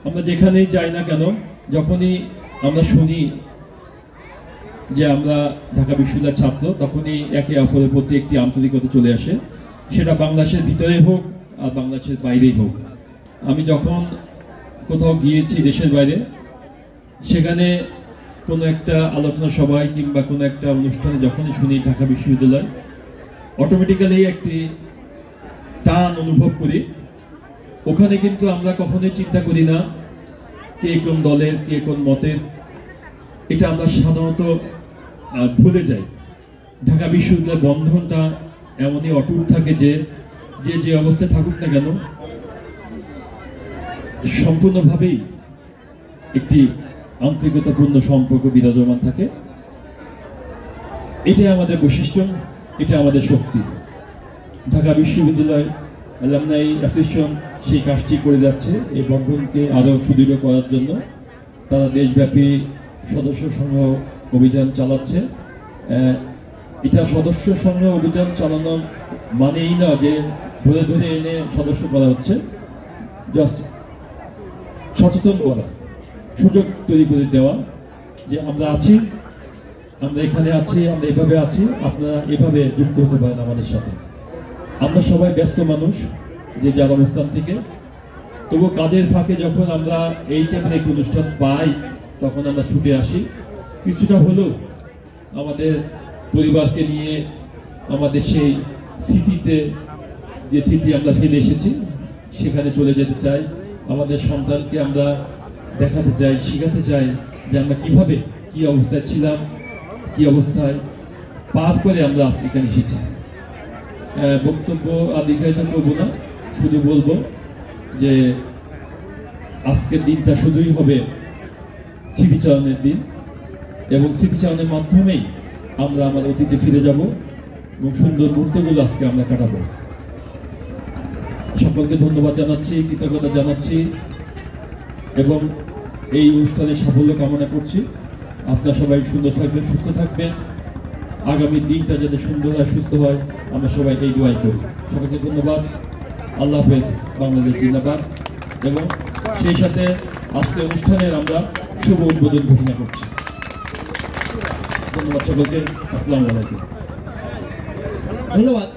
আমরা যেখানেই যাই না কেন, যখনই আমরা শুনি যে আমরা ঢাকা বিশ্ববিদ্যালয়ের ছাত্র, তখনই একে অপরের প্রতি একটি আন্তরিকতা চলে আসে, সেটা বাংলাদেশের ভিতরে হোক আর বাংলাদেশের বাইরেই হোক। আমি যখন কোথাও গিয়েছি দেশের বাইরে, সেখানে কোনো একটা আলোচনা সভায় কিংবা কোনো একটা অনুষ্ঠানে যখনই শুনি ঢাকা বিশ্ববিদ্যালয়, অটোমেটিক্যালি একটি টান অনুভব করি। ওখানে কিন্তু আমরা কখনোই চিন্তা করি না কে কোন দলের, কে কোন মতের, এটা আমরা সাধারণত ভুলে যাই। ঢাকা বিশ্ববিদ্যালয়ের বন্ধনটা এমনই অটুট থাকে যে যে যে অবস্থায় থাকুক না কেন, সম্পূর্ণভাবেই একটি আন্তরিকতাপূর্ণ সম্পর্ক বিরাজমান থাকে। এটাই আমাদের বৈশিষ্ট্য, এটা আমাদের শক্তি। ঢাকা বিশ্ববিদ্যালয় অ্যালামনাই অ্যাসোসিয়েশন সেই কাজটি করে যাচ্ছে এই বন্ধনকে আরও সুদৃঢ় করার জন্য। তারা দেশব্যাপী সদস্য সংঘ অভিযান চালাচ্ছে। এটা সদস্য সংঘ অভিযান চালানো মানেই না যে ধরে ধরে এনে সদস্য করা হচ্ছে, জাস্ট সচেতন করা, সুযোগ তৈরি করে দেওয়া যে আমরা আছি, আমরা এখানে আছি, আমরা এভাবে আছি, আপনারা এভাবে যুক্ত হতে পারেন আমাদের সাথে। আমরা সবাই ব্যস্ত মানুষ, যে যার অবস্থান থেকে, তবু কাজের ফাঁকে যখন আমরা এই টাইপের একটি অনুষ্ঠান পাই, তখন আমরা ছুটে আসি। কিছুটা হলেও আমাদের পরিবারকে নিয়ে আমাদের সেই স্মৃতিতে, যে স্মৃতি আমরা ফেলে এসেছি, সেখানে চলে যেতে চাই। আমাদের সন্তানকে আমরা দেখাতে চাই, শেখাতে চাই যে আমরা কিভাবে, কি অবস্থায় ছিলাম, কি অবস্থায় পার করে আমরা আজ এখানে এসেছি। বক্তব্য আর দীর্ঘায়িত করবো না, শুধু বলবো যে আজকের দিনটা শুধুই হবে স্মৃতিচারণের দিন, এবং স্মৃতিচারণের মাধ্যমেই আমরা আমার অতীতে ফিরে যাব এবং সুন্দর মুহূর্তগুলো আজকে আমরা কাটাবো। সকলকে ধন্যবাদ জানাচ্ছি, কৃতজ্ঞতা জানাচ্ছি এবং এই অনুষ্ঠানের সাফল্য কামনা করছি। আপনারা সবাই সুন্দর থাকবেন, সুস্থ থাকবেন, আগামী দিনটা যাতে সুন্দর হয়, সুস্থ হয়, আমরা সবাই এই দোয়াই করি। সকলকে ধন্যবাদ। আল্লাহ হাফেজ, বাংলাদেশ জিন্দাবাদ। এবং সেই সাথে আজকের অনুষ্ঠানের আমরা শুভ উদ্বোধন ঘোষণা করছি। ধন্যবাদ সকলকে। আসসালামু আলাইকুম। ধন্যবাদ।